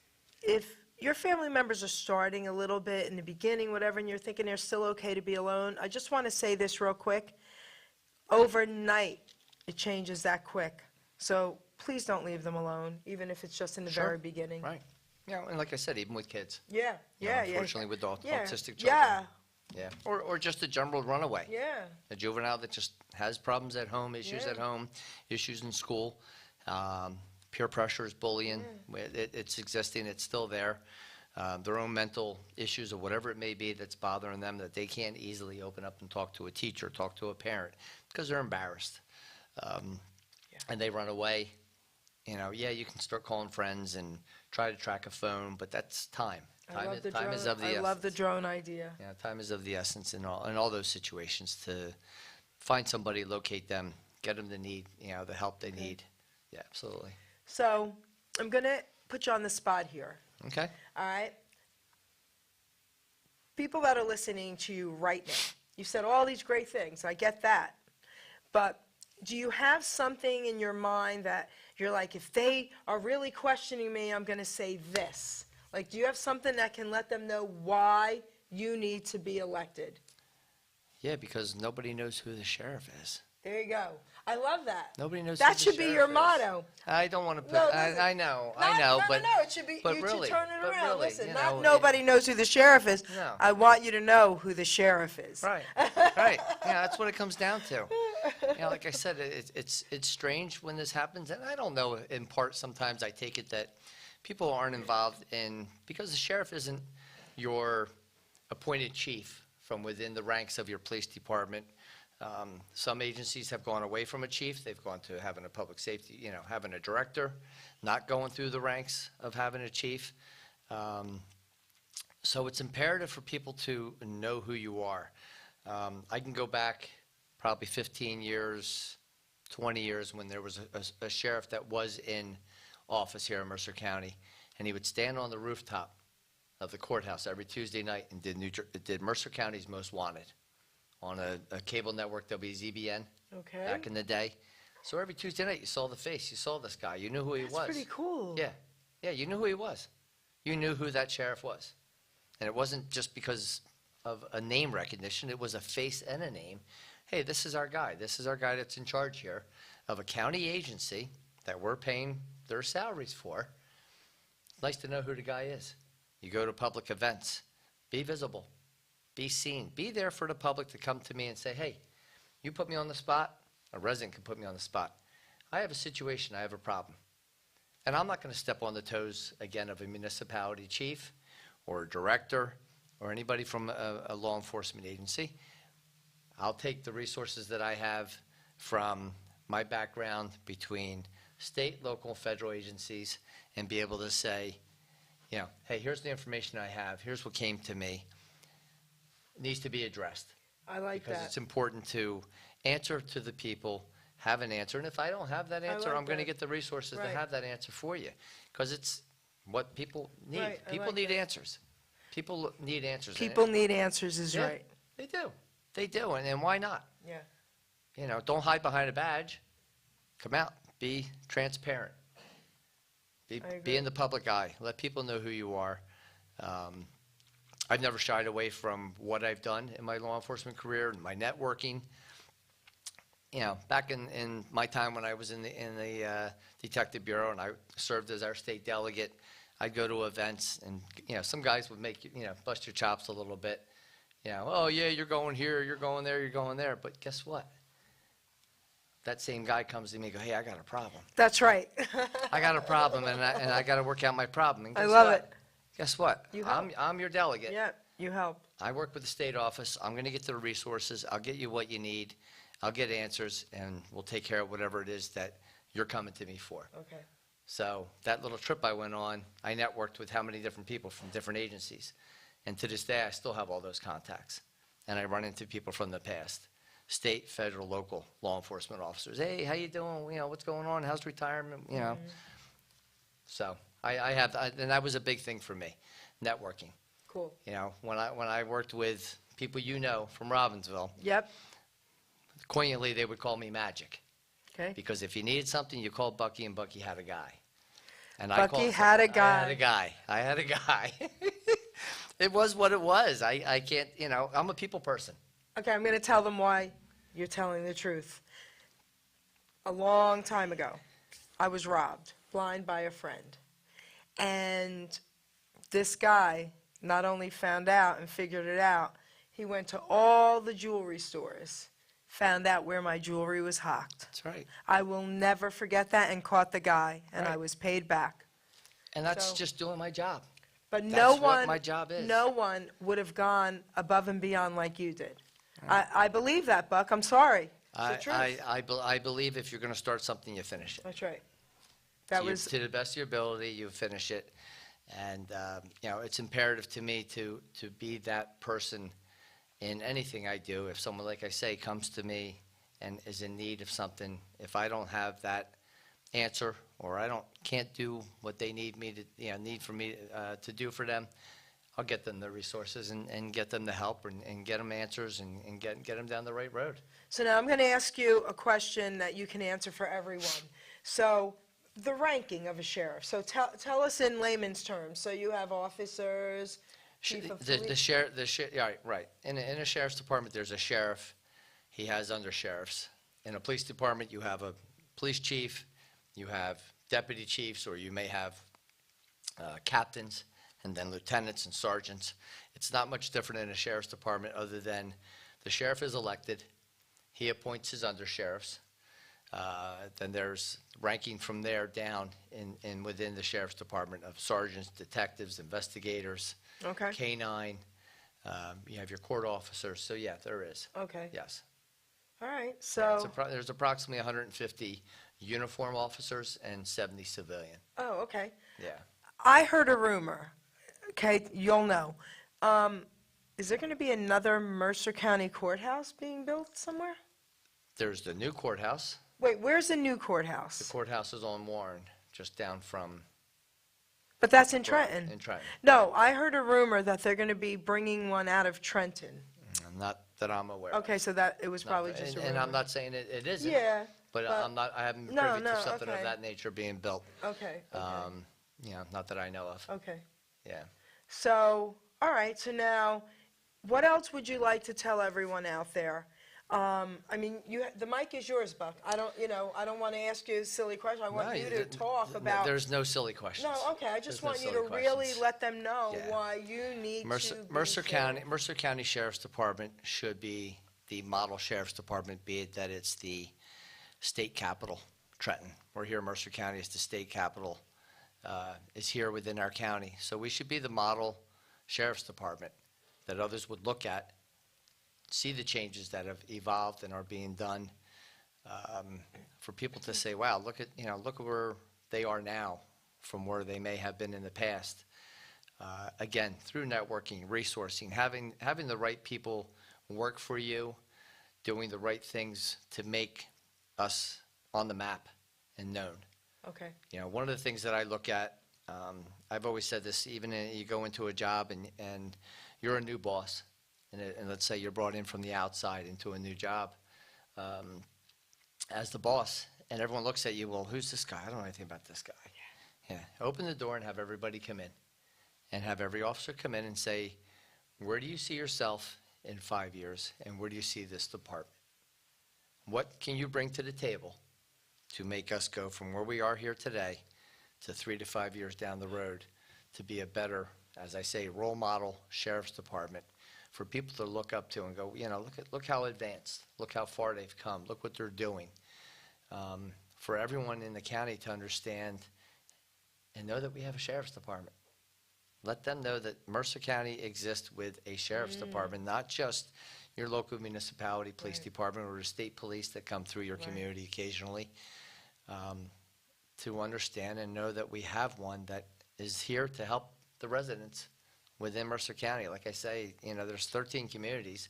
if your family members are starting a little bit in the beginning, whatever, and you're thinking they're still okay to be alone, I just want to say this real quick. Overnight, it changes that quick. So please don't leave them alone, even if it's just in the Sure. very beginning. Right. Yeah, and like I said, even with kids. Yeah, You know, yeah, yeah. unfortunately, with Yeah, autistic children. yeah, Yeah. Or just a general runaway. yeah. A juvenile that just has problems at home, issues Yeah. at home, issues in school. Peer pressure is bullying. It's existing. It's still there. Their own mental issues or whatever it may be that's bothering them that they can't easily open up and talk to a teacher, talk to a parent because they're embarrassed. And they run away. You know, yeah, you can start calling friends and try to track a phone, but that's time. I love the Time is drone. of the I essence. love the drone idea. Yeah, time is of the essence in all those situations to find somebody, locate them, get them the help they need. Yeah, absolutely. So I'm going to put you on the spot here, Okay. all right? People that are listening to you right now, you said all these great things. I get that. But do you have something in your mind that you're like, if they are really questioning me, I'm going to say this? Like, do you have something that can let them know why you need to be elected? Yeah, because nobody knows who the sheriff is. There you go. I love that. Nobody knows That who the should be your sheriff is. motto. I don't want to put, No, listen. I know, No, but. it should be, but you really, should turn it but around. really, Listen, you not know, nobody knows who the sheriff is. No. I want you to know who the sheriff is. Right, right. Yeah, that's what it comes down to. You know, like I said, it's strange when this happens, and I don't know, in part, sometimes I take it that people aren't involved in, because the sheriff isn't your appointed chief from within the ranks of your police department. Some agencies have gone away from a chief. They've gone to having a public safety, having a director, not going through the ranks of having a chief. So it's imperative for people to know who you are. I can go back probably 15 years, 20 years when there was a sheriff that was in office here in Mercer County, and he would stand on the rooftop of the courthouse every Tuesday night and did Mercer County's Most Wanted on a cable network, WZBN, Okay. back in the day. So every Tuesday night, you saw the face, you saw this guy, you knew who he was. That's pretty cool. Yeah, yeah, you knew who he was. You knew who that sheriff was. And it wasn't just because of a name recognition, it was a face and a name. Hey, this is our guy. This is our guy that's in charge here of a county agency that we're paying their salaries for. Nice to know who the guy is. You go to public events, be visible, be seen, be there for the public to come to me and say, hey, you put me on the spot, a resident can put me on the spot. I have a situation, I have a problem. And I'm not going to step on the toes, again, of a municipality chief or a director or anybody from a law enforcement agency. I'll take the resources that I have from my background between state, local, and federal agencies and be able to say, hey, here's the information I have, here's what came to me. It needs to be addressed. I like Because that. it's important to answer to the people, have an answer, and if I don't have that answer, like I'm going to that. get the resources to Right. have that answer for you, because it's what people need. Right, I People like need that. answers. People need answers. and People need answers is Yeah. right. They do. They do, and why not? Yeah. Don't hide behind a badge. Come out. Be transparent. I agree. Be in the public eye. Let people know who you are. I've never shied away from what I've done in my law enforcement career and my networking. Back in my time when I was in the detective bureau and I served as our state delegate, I'd go to events and some guys would make bust your chops a little bit. Oh yeah, you're going here, you're going there, you're going there. But guess what? That same guy comes to me and goes, hey, I got a problem. That's right. I got a problem, and I got to work out my problem. And I guess love what? it. Guess what? You help. I'm your delegate. Yeah, you help. I work with the state office. I'm going to get to the resources. I'll get you what you need. I'll get answers, and we'll take care of whatever it is that you're coming to me for. Okay. So that little trip I went on, I networked with how many different people from different agencies. And to this day, I still have all those contacts. And I run into people from the past, state, federal, local law enforcement officers. Hey, how you doing? What's going on? How's retirement? So I have, and that was a big thing for me, networking. Cool. You know, when I worked with people you know from Robbinsville, Yep. poignantly they would call me Magic. Okay. Because if you needed something, you called Bucky, and Bucky had a guy. And Bucky had a guy. I had a guy. I had a guy. It was what it was. I can't, you know, I'm a people person. Okay, I'm going to tell them why you're telling the truth. A long time ago, I was robbed, blind by a friend. And this guy not only found out and figured it out, he went to all the jewelry stores, found out where my jewelry was hocked. That's right. I will never forget that, and caught the guy, and I Right. was paid back. And that's So- just doing my job. But That's no what one, my job is. no one would have gone above and beyond like you did. I believe that, Buck. I'm sorry. It's the truth. I believe if you're going to start something, you finish it. That's right. That was To the best of your ability, you finish it. And, you know, it's imperative to me to be that person in anything I do. If someone, like I say, comes to me and is in need of something, if I don't have that answer, or can't do what they need me to, you know, need for me to do for them, I'll get them the resources and get them the help and get them answers and get them down the right road. So now I'm going to ask you a question that you can answer for everyone. So the ranking of a sheriff. So tell us in layman's terms. So you have officers, chief of police. Yeah, right. In a sheriff's department, there's a sheriff. He has under sheriffs. In a police department, you have a police chief, you have deputy chiefs, or you may have captains, and then lieutenants and sergeants. It's not much different in a sheriff's department other than the sheriff is elected. He appoints his under sheriffs. Then there's ranking from there down in within the sheriff's department of sergeants, detectives, investigators, Okay. K-9. You have your court officers. So yeah, there is. Okay. Yes. All right. It's So, there's approximately 150 uniform officers and 70 civilian. oh, okay. Yeah. I heard a rumor. Okay, you'll know. Is there going to be another Mercer County courthouse being built somewhere? There's the new courthouse. Wait, where's the new The courthouse? courthouse is on Warren, just down from But that's in Trenton. in Trenton. No, I heard a rumor that they're going to be bringing one out of Trenton. Not that I'm aware of. Okay, so that, it was Not probably that- just a and rumor. I'm not saying it isn't. Yeah, But but- I haven't been No, privy no, to something of okay. that nature being built. okay, okay, You know, not that I know of. okay. Yeah. So, all right, so now, what else would you like to tell everyone out there? I mean, the mic is yours, Buck. I don't want to ask you a silly question. I No, want you to talk about. There's no silly questions. No, okay, I just There's no want you silly to really questions. let them know Yeah. why you need Mercer, to be Mercer County, sheriff. Mercer County Sheriff's Department should be the model sheriff's department, be it that it's the state capital, Trenton. We're here, Mercer County is the state capital, is here within our county. So we should be the model sheriff's department that others would look at, see the changes that have evolved and are being done, for people to say, wow, look at where they are now from where they may have been in the past. Again, through networking, resourcing, having the right people work for you, doing the right things to make us on the map and known. Okay, You know, one of the things that I look at, I've always said this, even you go into a job and you're a new boss, and let's say you're brought in from the outside into a new job as the boss, and everyone looks at you, well, who's this guy? I don't know anything about this guy. Yeah. Open the door and have everybody come in, and have every officer come in and say, where do you see yourself in 5 years, and where do you see this department? What can you bring to the table to make us go from where we are here today to 3 to 5 years down the road to be a better, as I say, role model sheriff's department for people to look up to and go, you know, look how advanced, look how far they've come, look what they're doing. For everyone in the county to understand and know that we have a sheriff's department. Let them know that Mercer County exists with a sheriff's department, not just your local municipality police Right. department or the state police that come through your Right. community occasionally. To understand and know that we have one that is here to help the residents within Mercer County. Like I say, you know, there's 13 communities.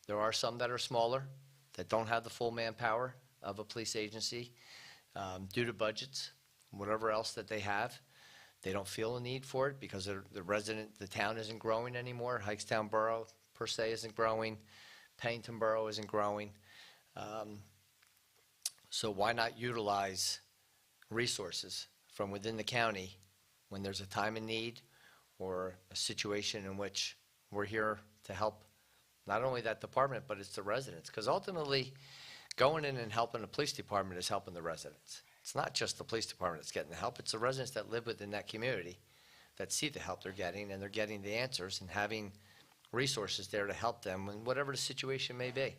There are some that are smaller, that don't have the full manpower of a police agency due to budgets, whatever else that they have. They don't feel a need for it because the town isn't growing anymore. Hikestown Borough per se isn't growing. Pennington Borough isn't growing. So why not utilize resources from within the county when there's a time of need or a situation in which we're here to help not only that department, but it's the residents. Because ultimately, going in and helping the police department is helping the residents. It's not just the police department that's getting the help, it's the residents that live within that community that see the help they're getting, and they're getting the answers and having resources there to help them in whatever the situation may be.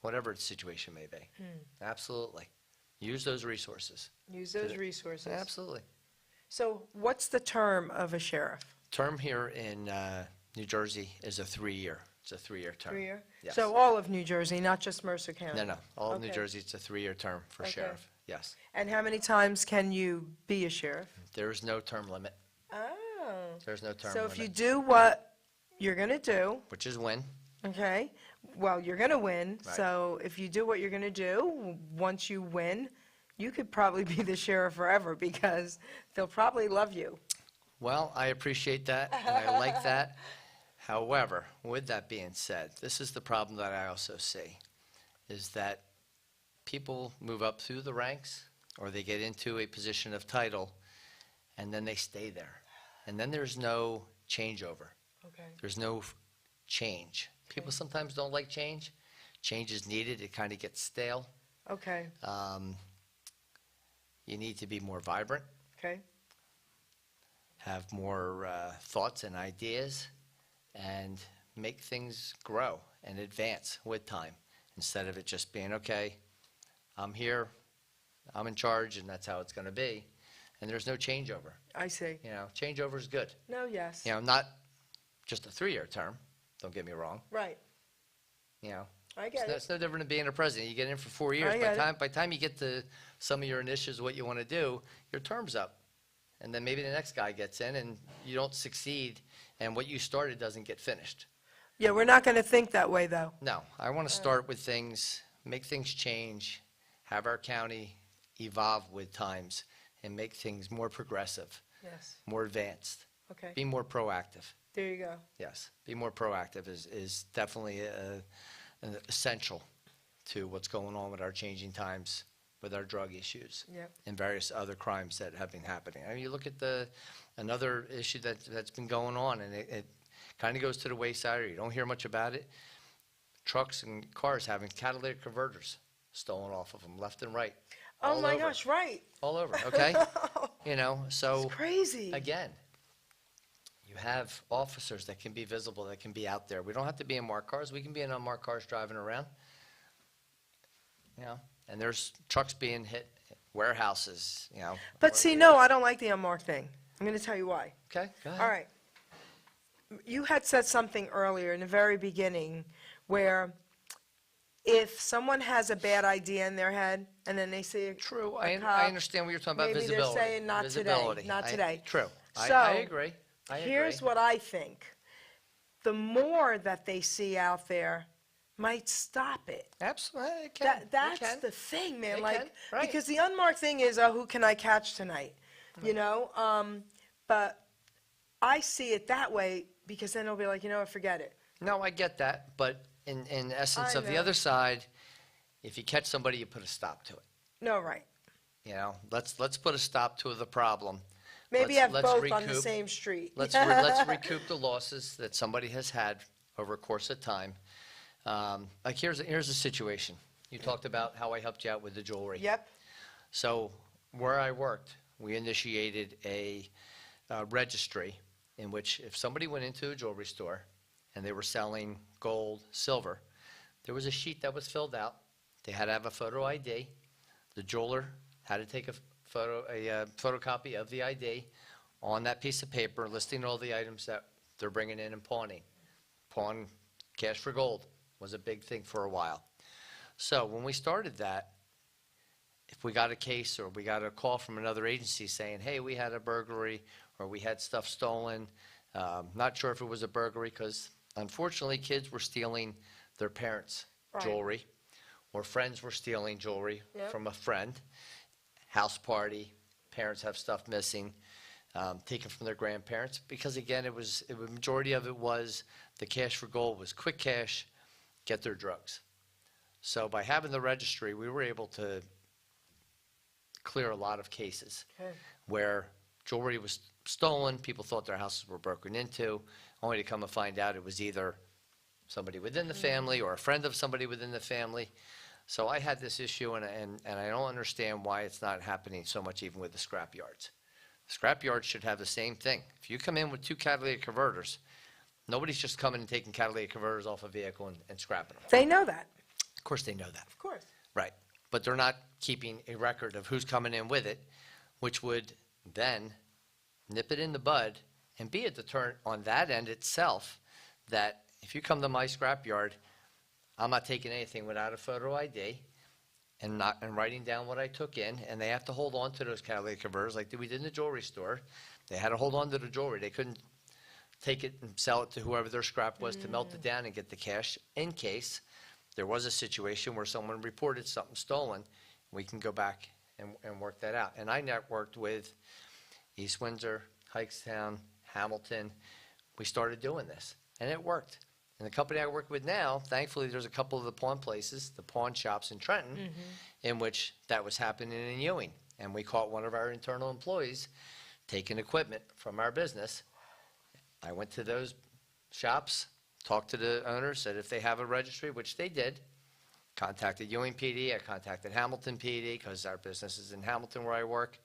Whatever the situation may be. Absolutely. Use those resources. Use those resources. Absolutely. So what's the term of a sheriff? Term here in New Jersey is a 3-year. It's a 3-year term. 3-year? Yes. So all of New Jersey, not just Mercer County? No, all of New Okay. Jersey, it's a 3-year term for Okay. sheriff. Yes. And how many times can you be a sheriff? There is no term limit. Oh. There's no term So limit. if you do what you're going to do, Which is when. okay, well, you're going to win. Right. So if you do what you're going to do, once you win, you could probably be the sheriff forever because they'll probably love you. Well, I appreciate that, and I like that. However, with that being said, this is the problem that I also see, is that people move up through the ranks, or they get into a position of title, and then they stay there. And then there's no changeover. Okay. There's no change. People sometimes don't like change. Change is needed. It kind of gets stale. Okay. You need to be more vibrant, Okay. have more thoughts and ideas, and make things grow and advance with time, instead of it just being, okay, I'm here, I'm in charge, and that's how it's going to be. And there's no changeover. I see. You know, changeover is good. No, yes. You know, not just a 3-year term, don't get me wrong. Right. You know, I get it's no different than being a president. You get in for 4 years. I get it. By the time you get to some of your initiatives, what you want to do, your term's up. And then maybe the next guy gets in and you don't succeed, and what you started doesn't get finished. Yeah, we're not going to think that way, though. No, I want to start with things, make things change, have our county evolve with times, and make things more progressive, Yes. more advanced, Okay. be more proactive. There you go. Yes, be more proactive is definitely an essential to what's going on with our changing times, with our drug issues, Yep. and various other crimes that have been happening. I mean, you look at another issue that's been going on, and it kind of goes to the wayside, or you don't hear much about it. Trucks and cars having catalytic converters stolen off of them, left and right. Oh, all my over. gosh, right. All over, okay? You know, so. It's crazy. Again, you have officers that can be visible, that can be out there. We don't have to be in marked cars. We can be in unmarked cars driving around. You know, and there's trucks being hit, warehouses, you know. But see, no, I don't like the unmarked thing. I'm going to tell you why. Okay, go ahead. All right. You had said something earlier in the very beginning where if someone has a bad idea in their head and then they see a True, a I cop, understand what you're talking about, maybe they're visibility. saying not today, Visibility. not today. True, So, I agree. I here's agree. what I think. The more that they see out there might stop it. Absolutely, it can. That's the thing, man. It Like, can, right. because the unmarked thing is, oh, who can I catch tonight? You know? But I see it that way because then they'll be like, you know what, forget it. No, I get that, but in essence I of the know. other side, if you catch somebody, you put a stop to it. No, right. You know, let's put a stop to the problem. Maybe Let's- have let's both on the recoup. same street. Let's recoup the losses that somebody has had over a course of time. Like here's a situation. You talked about how I helped you out with the jewelry. Yep. So where I worked, we initiated a registry in which if somebody went into a jewelry store and they were selling gold, silver, there was a sheet that was filled out. They had to have a photo ID. The jeweler had to take a photocopy of the ID on that piece of paper, listing all the items that they're bringing in and pawning. Pawn cash for gold was a big thing for a while. So when we started that, if we got a case or we got a call from another agency saying, hey, we had a burglary or we had stuff stolen, not sure if it was a burglary because unfortunately kids were stealing their parents' Right. jewelry or friends were stealing jewelry Yep. from a friend. House party, parents have stuff missing. taken from their grandparents, because again, the majority of it was the cash for gold was quick cash, get their drugs. So by having the registry, we were able to clear a lot of cases Okay. where jewelry was stolen, people thought their houses were broken into, only to come and find out it was either somebody within the family or a friend of somebody within the family. So I had this issue, and I don't understand why it's not happening so much even with the scrap yards. Scrap yards should have the same thing. If you come in with 2 catalytic converters, nobody's just coming and taking catalytic converters off a vehicle and scrapping them. They know that, Of course they know that. of course. Right. But they're not keeping a record of who's coming in with it, which would then nip it in the bud and be a deterrent on that end itself, that if you come to my scrapyard, I'm not taking anything without a photo ID and writing down what I took in, and they have to hold on to those catalytic converters like we did in the jewelry store. They had to hold on to the jewelry. They couldn't take it and sell it to whoever their scrap was to melt it down and get the cash in case there was a situation where someone reported something stolen. We can go back and work that out. And I networked with East Windsor, Hikestown, Hamilton. We started doing this, and it worked. And the company I work with now, thankfully, there's a couple of the pawn places, the pawn shops in Trenton, in which that was happening in Ewing. And we caught one of our internal employees taking equipment from our business. I went to those shops, talked to the owners, said if they have a registry, which they did, contacted Ewing PD, I contacted Hamilton PD, because our business is in Hamilton where I work.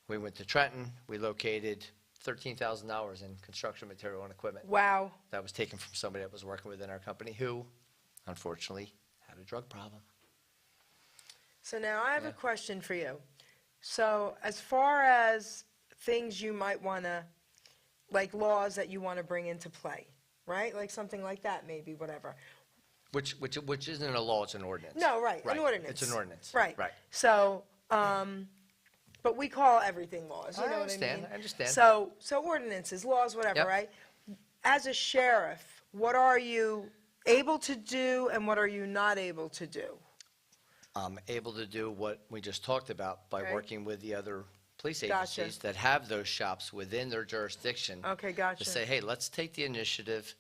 We went to Trenton, we located $13,000 in construction material and equipment. Wow. That was taken from somebody that was working within our company who, unfortunately, had a drug problem. So now I have Yeah. a question for you. So as far as things you might want to, like laws that you want to bring into play, right? Like something like that, maybe, whatever. Which isn't a law, it's an ordinance. No, right, an Right, ordinance. it's an ordinance. Right. Right. So, but we call everything laws, you I know what I understand, mean? I understand. So ordinances, laws, whatever, Yep. right? As a sheriff, what are you able to do and what are you not able to do? I'm able to do what we just talked about by Okay. working with the other police Gotcha. agencies that have those shops within their jurisdiction. Okay, gotcha. To say, hey, let's take the initiative,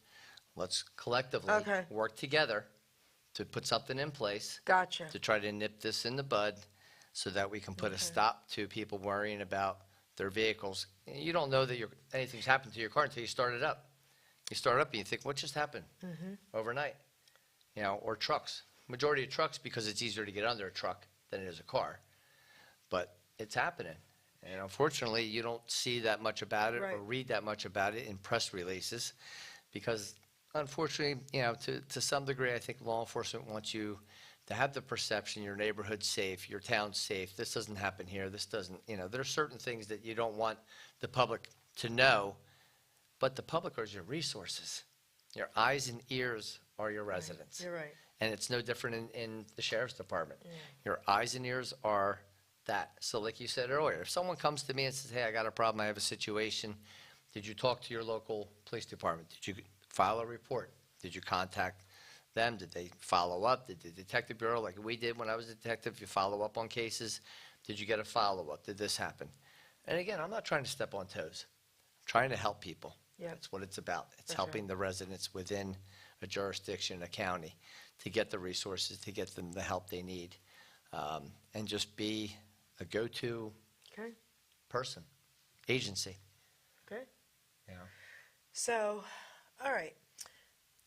let's collectively Okay. work together to put something in place Gotcha. to try to nip this in the bud so that we can put a stop to people worrying about their vehicles. You don't know that anything's happened to your car until you start it up. You start it up and you think, what just happened overnight? You know, or trucks. Majority of trucks, because it's easier to get under a truck than it is a car. But it's happening. And unfortunately, you don't see that much about it or Right. read that much about it in press releases because unfortunately, you know, to some degree, I think law enforcement wants you to have the perception your neighborhood's safe, your town's safe. This doesn't happen here. This doesn't, you know, there are certain things that you don't want the public to know, but the public are your resources. Your eyes and ears are your residents. You're right. And it's no different in the sheriff's department. Your eyes and ears are that. So like you said earlier, if someone comes to me and says, hey, I got a problem, I have a situation, did you talk to your local police department? Did you file a report? Did you contact them? Did they follow up? Did the detective bureau, like we did when I was a detective, you follow up on cases? Did you get a follow-up? Did this happen? And again, I'm not trying to step on toes. I'm trying to help people. Yep. That's what it's about. It's That's helping right. the residents within a jurisdiction, a county, to get the resources, to get them the help they need, and just be a go-to Okay, person, agency. okay. You know. So, all right.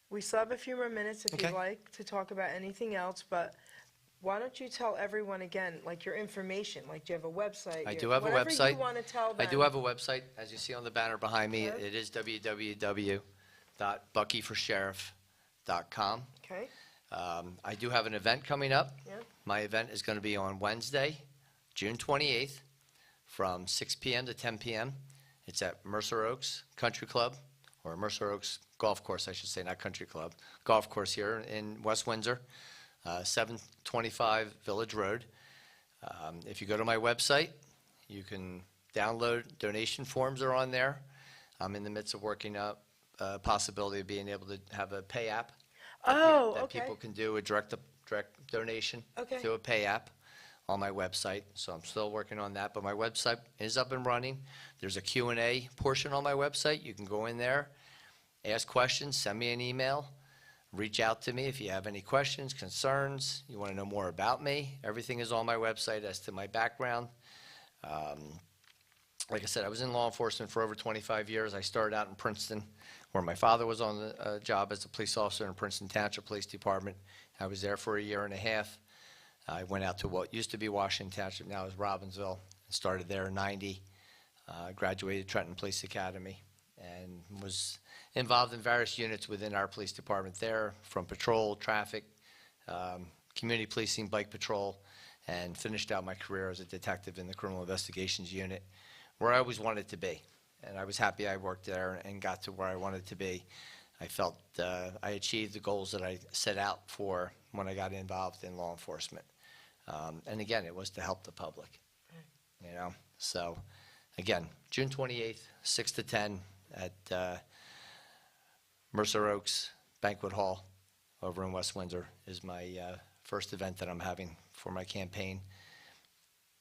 We still have a few more minutes if Okay. you'd like to talk about anything else, but why don't you tell everyone again, like your information, like do you have a website? I do have a website. Whatever you want to tell them. I do have a website, as you see on the banner behind me. Okay. It is www.buckyforsheriff.com. Okay, I do have an event coming up. yeah, My event is going to be on Wednesday, June 28th, from 6 p.m. to 10 p.m. It's at Mercer Oaks Country Club, or Mercer Oaks Golf Course, I should say, not Country Club, golf course here in West Windsor, 725 Village Road. If you go to my website, you can download donation forms are on there. I'm in the midst of working up a possibility of being able to have a pay app. Oh, That okay. people can do a direct donation Okay. to a pay app on my website, so I'm still working on that, but my website is up and running. There's a Q&A portion on my website. You can go in there, ask questions, send me an email, reach out to me if you have any questions, concerns, you want to know more about me. Everything is on my website as to my background. Like I said, I was in law enforcement for over 25 years. I started out in Princeton, where my father was on the job as a police officer in Princeton Township Police Department. I was there for a year and a half. I went out to what used to be Washington Township, now is Robbinsville, and started there in '90. Graduated Trenton Police Academy, and was involved in various units within our police department there, from patrol, traffic, community policing, bike patrol, and finished out my career as a detective in the criminal investigations unit, where I always wanted to be. And I was happy I worked there and got to where I wanted to be. I felt I achieved the goals that I set out for when I got involved in law enforcement. And again, it was to help the public, you know. So, again, June 28th, 6 to 10 at Mercer Oaks Banquet Hall over in West Windsor is my first event that I'm having for my campaign.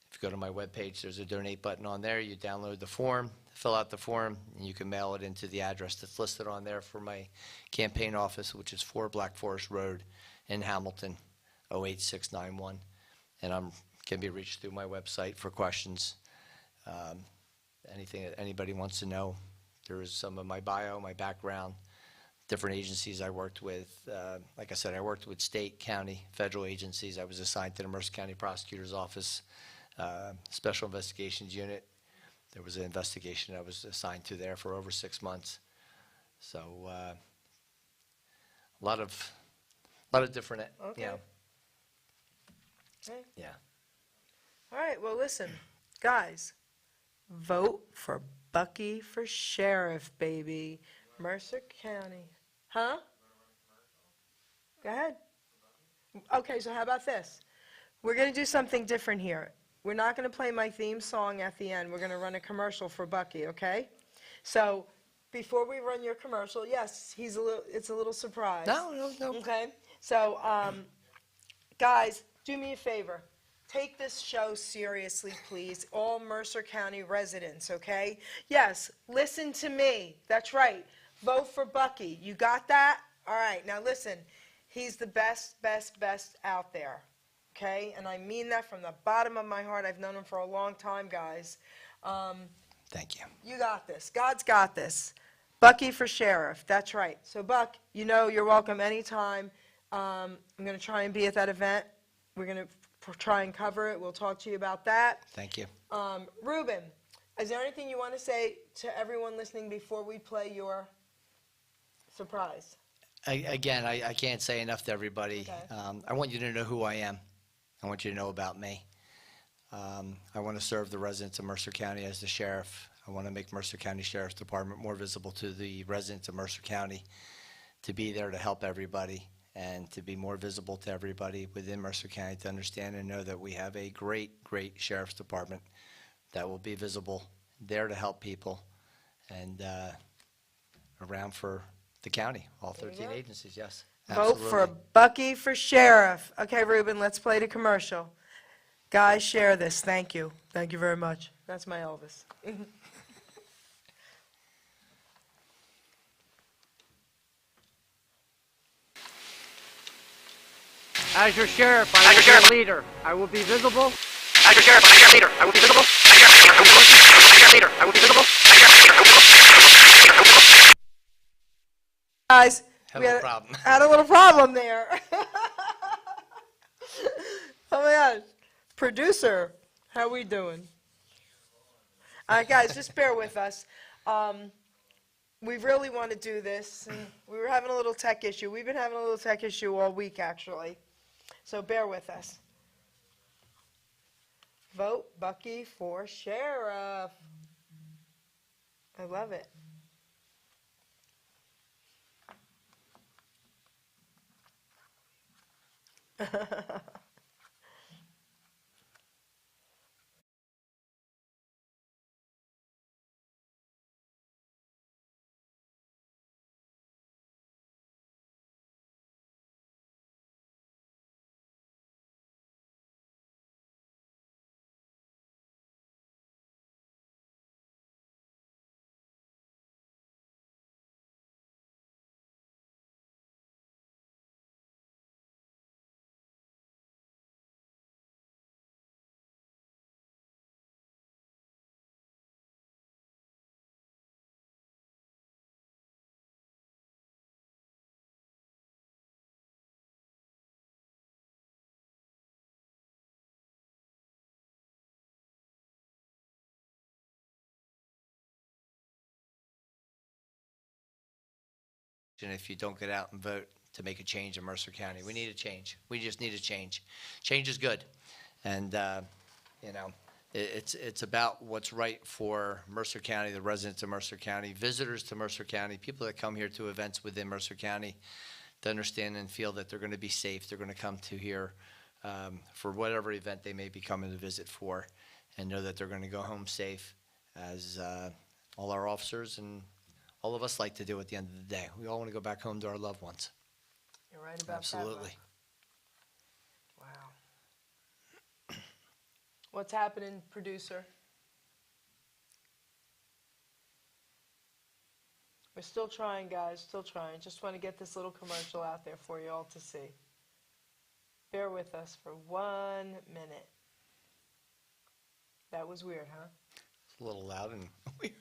If you go to my webpage, there's a donate button on there. You download the form, fill out the form, and you can mail it into the address that's listed on there for my campaign office, which is 4 Black Forest Road in Hamilton, 08691. And can be reached through my website for questions. Anything that anybody wants to know. There is some of my bio, my background, different agencies I worked with. Like I said, I worked with state, county, federal agencies. I was assigned to the Mercer County Prosecutor's Office Special Investigations Unit. There was an investigation I was assigned to there for over 6 months. So a lot of different, Okay. you know. Okay. Yeah. All right, well, listen, guys, vote for Bucky for sheriff, baby. Mercer County. Huh? Go ahead. Okay, so how about this? We're going to do something different here. We're not going to play my theme song at the end. We're going to run a commercial for Bucky, okay? So before we run your commercial, yes, it's a little surprise. No. Okay? So, guys, do me a favor. Take this show seriously, please. All Mercer County residents, okay? Yes, listen to me. That's right. Vote for Bucky. You got that? All right. Now, listen. He's the best out there, okay? And I mean that from the bottom of my heart. I've known him for a long time, guys. Thank you. You got this. God's got this. Bucky for sheriff. That's right. So, Buck, you know you're welcome anytime. I'm going to try and be at that event. We're going to try and cover it. We'll talk to you about that. Thank you. Ruben, is there anything you want to say to everyone listening before we play your surprise? I can't say enough to everybody. Okay. I want you to know who I am. I want you to know about me. I want to serve the residents of Mercer County as the sheriff. I want to make Mercer County Sheriff's Department more visible to the residents of Mercer County, to be there to help everybody and to be more visible to everybody within Mercer County, to understand and know that we have a great Sheriff's Department that will be visible, there to help people, and around for the county, all 13 agencies, yes. Vote for Absolutely. Bucky for sheriff. Okay, Ruben, let's play the commercial. Guys, share this. Thank you. Thank you very much. That's my Elvis. As your sheriff, I will be your leader. I will be visible. As your sheriff, I'm your leader. I will be visible. As your leader, I will be visible. Guys, Had we a little problem. had a little problem there. Oh my gosh. Producer, how we doing? All right, guys, just bear with us. We really want to do this, and we were having a little tech issue. We've been having a little tech issue all week, actually. So bear with us. Vote Bucky for sheriff. I love it. And if you don't get out and vote to make a change in Mercer County, we need a change. We just need a change. Change is good. And, you know, it's about what's right for Mercer County, the residents of Mercer County, visitors to Mercer County, people that come here to events within Mercer County to understand and feel that they're going to be safe. They're going to come to here for whatever event they may be coming to visit for, and know that they're going to go home safe, as all our officers and all of us like to do at the end of the day. We all want to go back home to our loved ones. You're right about Absolutely. that. Wow. What's happening, producer? We're still trying, guys, still trying. Just want to get this little commercial out there for you all to see. Bear with us for 1 minute. That was weird, huh? It's a little loud and weird.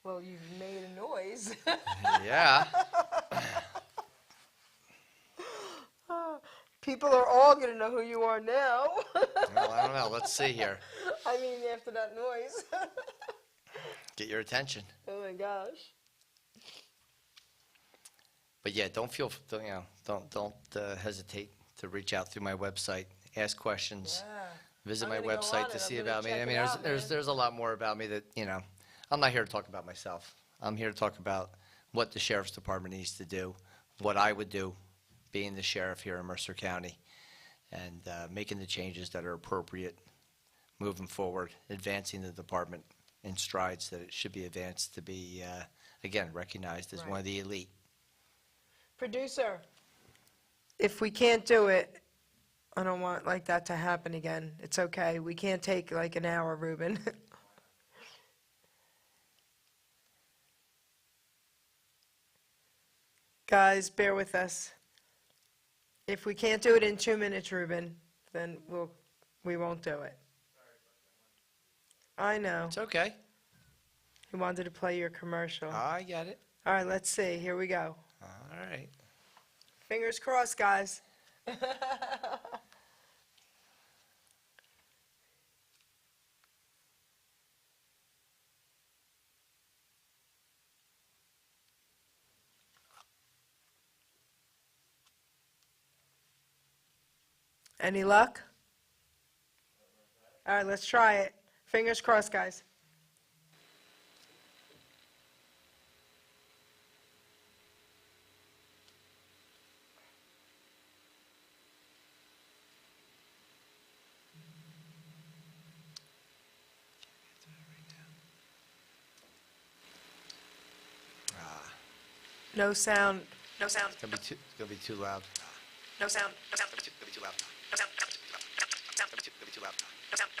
Well, you've made a noise. Yeah. People are all going to know who you are now. Well, I don't know. Let's see here. I mean, after that noise. Get your attention. Oh my gosh. But yeah, don't hesitate to reach out through my website, ask questions, Yeah. visit I'm my gonna go website on to it. see I'm gonna about me. check I mean, it out, man. there's a lot more about me that, you know, I'm not here to talk about myself. I'm here to talk about what the sheriff's department needs to do, what I would do, being the sheriff here in Mercer County, and making the changes that are appropriate, moving forward, advancing the department in strides that it should be advanced to be, again, recognized as one of the elite. Producer, if we can't do it, I don't want like that to happen again. It's okay. We can't take like an hour, Ruben. Guys, bear with us. If we can't do it in 2 minutes, Ruben, then we won't do it. I know. It's okay. He wanted to play your commercial. I get it. All right, let's see. Here we go. All right. Fingers crossed, guys. Any luck? All right, let's try it. Fingers crossed, guys. No sound. No sound. It's gonna be too loud. No sound. No sound. Gonna be too loud. No sound. Gonna be too loud. No sound.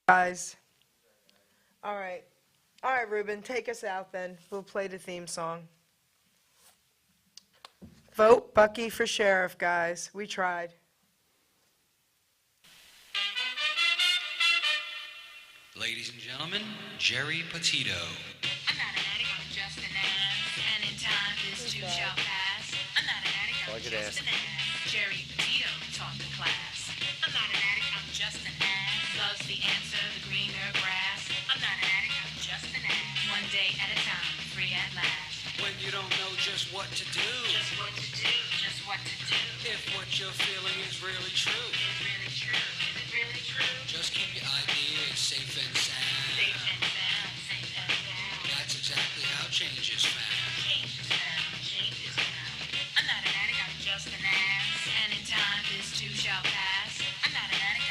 Guys. All right. All right, Ruben, take us out then. We'll play the theme song. Vote Bucky for sheriff, guys. We tried. Ladies and gentlemen, Geri Petito. I'm not an addict, I'm just an ass. And in time, this too shall pass. I'm not an addict, I'm Like it just an ass. Geri Petito taught the class. I'm not an addict, I'm just an ass. Loves the answer, the greener grass. I'm not an addict, I'm just an ass. One day at a time, free at last. When you don't know just what to do. Just what to do, just what to do. If what you're feeling is really true. Is it really true? Is it really true? Just keep your ideas safe and sound. Safe and sound, safe and sound. That's exactly how change is found. Change is found, change is found. I'm not an addict, I'm just an ass. And in time, this too shall pass. I'm not an addict,